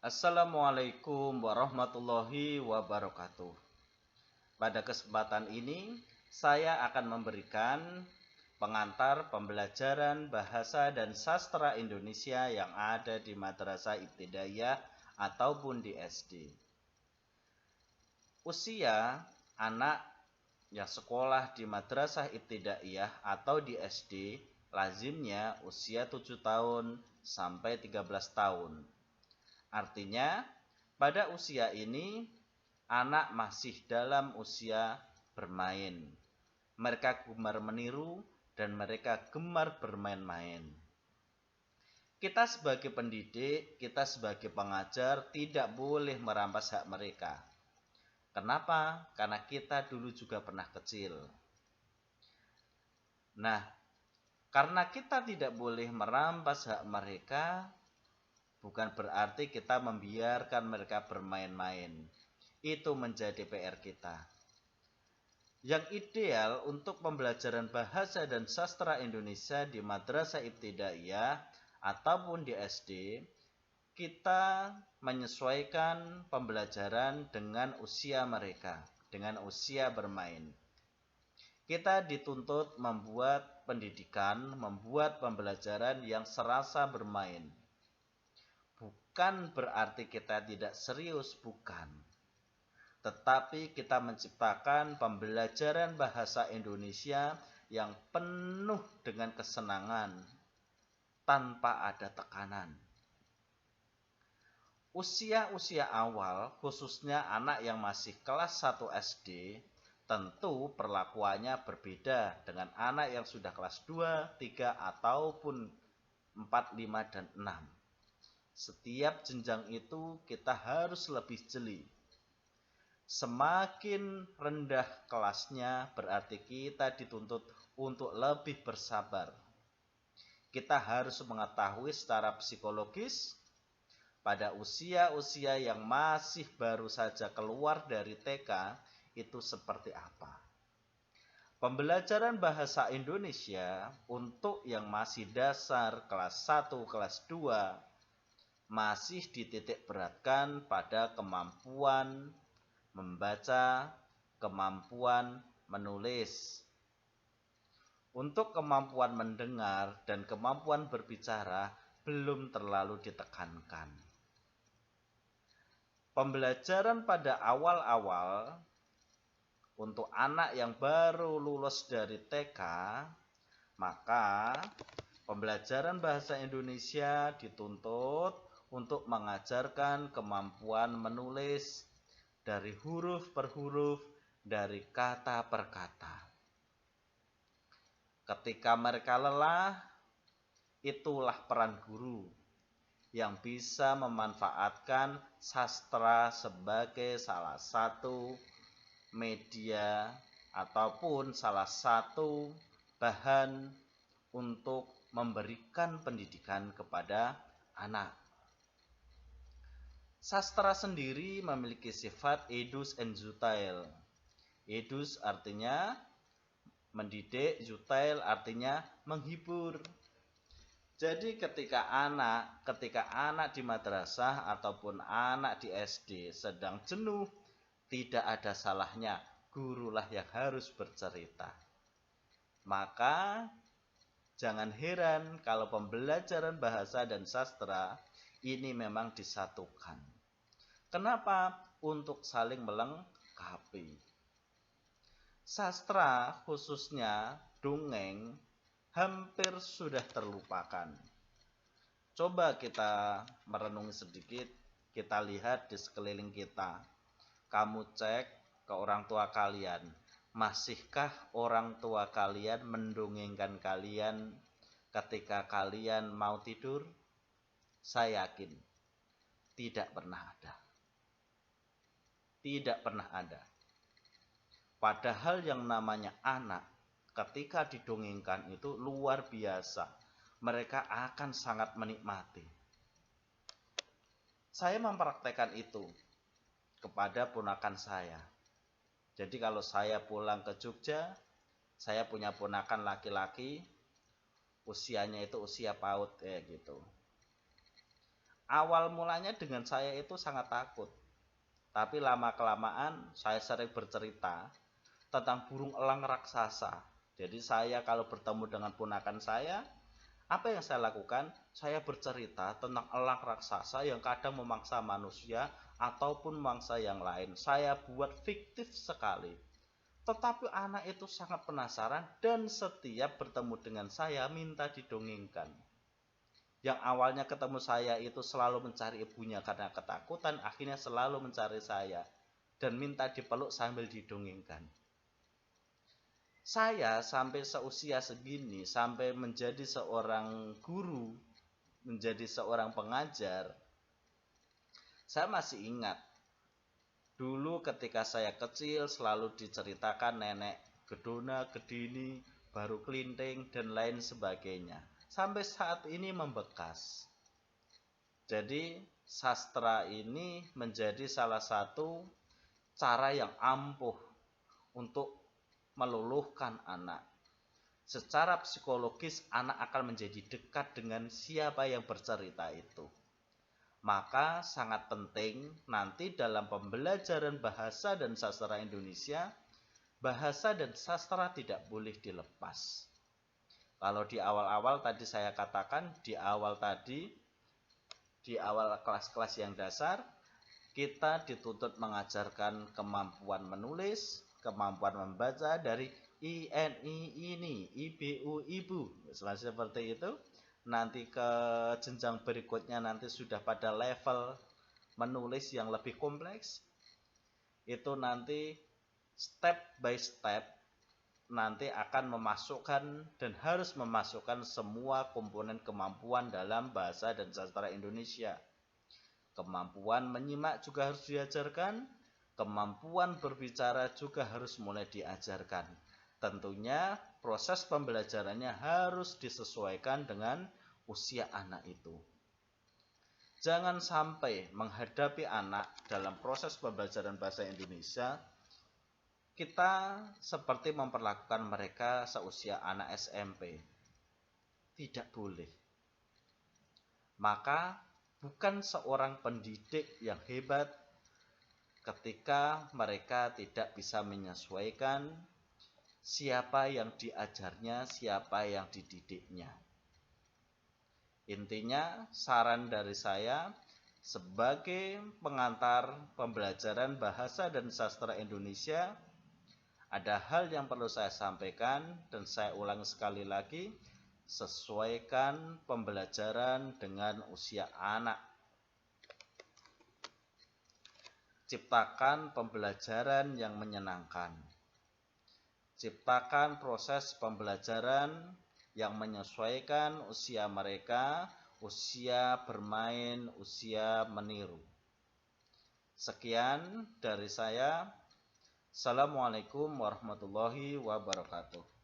Assalamualaikum warahmatullahi wabarakatuh. Pada kesempatan ini, saya akan memberikan pengantar pembelajaran bahasa dan sastra Indonesia yang ada di Madrasah Ibtidaiyah ataupun di SD. Usia anak yang sekolah di Madrasah Ibtidaiyah atau di SD lazimnya usia 7 tahun sampai 13 tahun. Artinya, pada usia ini anak masih dalam usia bermain. Mereka gemar meniru dan mereka gemar bermain-main. Kita sebagai pendidik, kita sebagai pengajar tidak boleh merampas hak mereka. Kenapa? Karena kita dulu juga pernah kecil. Nah, karena kita tidak boleh merampas hak mereka, bukan berarti kita membiarkan mereka bermain-main. Itu menjadi PR kita. Yang ideal untuk pembelajaran bahasa dan sastra Indonesia di Madrasah Ibtidaiyah ataupun di SD, kita menyesuaikan pembelajaran dengan usia mereka, dengan usia bermain. Kita dituntut membuat pendidikan, membuat pembelajaran yang serasa bermain. Bukan berarti kita tidak serius, bukan. Tetapi kita menciptakan pembelajaran bahasa Indonesia yang penuh dengan kesenangan, tanpa ada tekanan. Usia-usia awal, khususnya anak yang masih kelas 1 SD, tentu perlakuannya berbeda dengan anak yang sudah kelas 2, 3, ataupun 4, 5, dan 6. Setiap jenjang itu kita harus lebih jeli. Semakin rendah kelasnya berarti kita dituntut untuk lebih bersabar. Kita harus mengetahui secara psikologis pada usia-usia yang masih baru saja keluar dari TK itu seperti apa. Pembelajaran bahasa Indonesia untuk yang masih dasar kelas 1, kelas 2 masih dititik beratkan pada kemampuan membaca, kemampuan menulis. Untuk kemampuan mendengar dan kemampuan berbicara belum terlalu ditekankan. Pembelajaran pada awal-awal untuk anak yang baru lulus dari TK, maka pembelajaran bahasa Indonesia dituntut untuk mengajarkan kemampuan menulis dari huruf per huruf, dari kata per kata. Ketika mereka lelah, itulah peran guru yang bisa memanfaatkan sastra sebagai salah satu media ataupun salah satu bahan untuk memberikan pendidikan kepada anak. Sastra sendiri memiliki sifat edus and zutail. Edus artinya mendidik, zutail artinya menghibur. Jadi ketika anak di madrasah ataupun anak di SD sedang jenuh, tidak ada salahnya gurulah yang harus bercerita. Maka jangan heran kalau pembelajaran bahasa dan sastra ini memang disatukan. Kenapa? Untuk saling melengkapi. Sastra khususnya dongeng hampir sudah terlupakan. Coba kita merenungi sedikit, kita lihat di sekeliling kita. Kamu cek ke orang tua kalian, masihkah orang tua kalian mendongengkan kalian ketika kalian mau tidur? Saya yakin tidak pernah ada. Tidak pernah ada. Padahal yang namanya anak ketika didongengkan itu luar biasa. Mereka akan sangat menikmati. Saya mempraktekkan itu kepada ponakan saya. Jadi kalau saya pulang ke Jogja, saya punya ponakan laki-laki, usianya itu usia PAUD gitu. Awal mulanya dengan saya itu sangat takut, tapi lama-kelamaan saya sering bercerita tentang burung elang raksasa. Jadi saya kalau bertemu dengan ponakan saya, apa yang saya lakukan? Saya bercerita tentang elang raksasa yang kadang memangsa manusia ataupun memangsa yang lain. Saya buat fiktif sekali. Tetapi anak itu sangat penasaran dan setiap bertemu dengan saya minta didongengkan. Yang awalnya ketemu saya itu selalu mencari ibunya karena ketakutan, akhirnya selalu mencari saya dan minta dipeluk sambil didongengkan. Saya sampai seusia segini, sampai menjadi seorang guru, menjadi seorang pengajar, saya masih ingat dulu ketika saya kecil selalu diceritakan nenek gedona, gedini, baru kelinting, dan lain sebagainya. Sampai saat ini membekas. Jadi sastra ini menjadi salah satu cara yang ampuh untuk meluluhkan anak. Secara psikologis anak akan menjadi dekat dengan siapa yang bercerita itu. Maka sangat penting nanti dalam pembelajaran bahasa dan sastra Indonesia, bahasa dan sastra tidak boleh dilepas. Kalau di awal-awal tadi saya katakan, di awal kelas-kelas yang dasar, kita dituntut mengajarkan kemampuan menulis, kemampuan membaca dari INI ini, IBU ibu, seperti itu. Nanti ke jenjang berikutnya nanti sudah pada level menulis yang lebih kompleks. Itu nanti step by step nanti akan memasukkan dan harus memasukkan semua komponen kemampuan dalam bahasa dan sastra Indonesia. Kemampuan menyimak juga harus diajarkan, kemampuan berbicara juga harus mulai diajarkan. Tentunya proses pembelajarannya harus disesuaikan dengan usia anak itu. Jangan sampai menghadapi anak dalam proses pembelajaran bahasa Indonesia, kita seperti memperlakukan mereka seusia anak SMP. Tidak boleh. Maka bukan seorang pendidik yang hebat ketika mereka tidak bisa menyesuaikan siapa yang diajarnya, siapa yang dididiknya. Intinya, saran dari saya sebagai pengantar pembelajaran bahasa dan sastra Indonesia, ada hal yang perlu saya sampaikan dan saya ulang sekali lagi, sesuaikan pembelajaran dengan usia anak. Ciptakan pembelajaran yang menyenangkan. Ciptakan proses pembelajaran yang menyesuaikan usia mereka, usia bermain, usia meniru. Sekian dari saya. Assalamualaikum warahmatullahi wabarakatuh.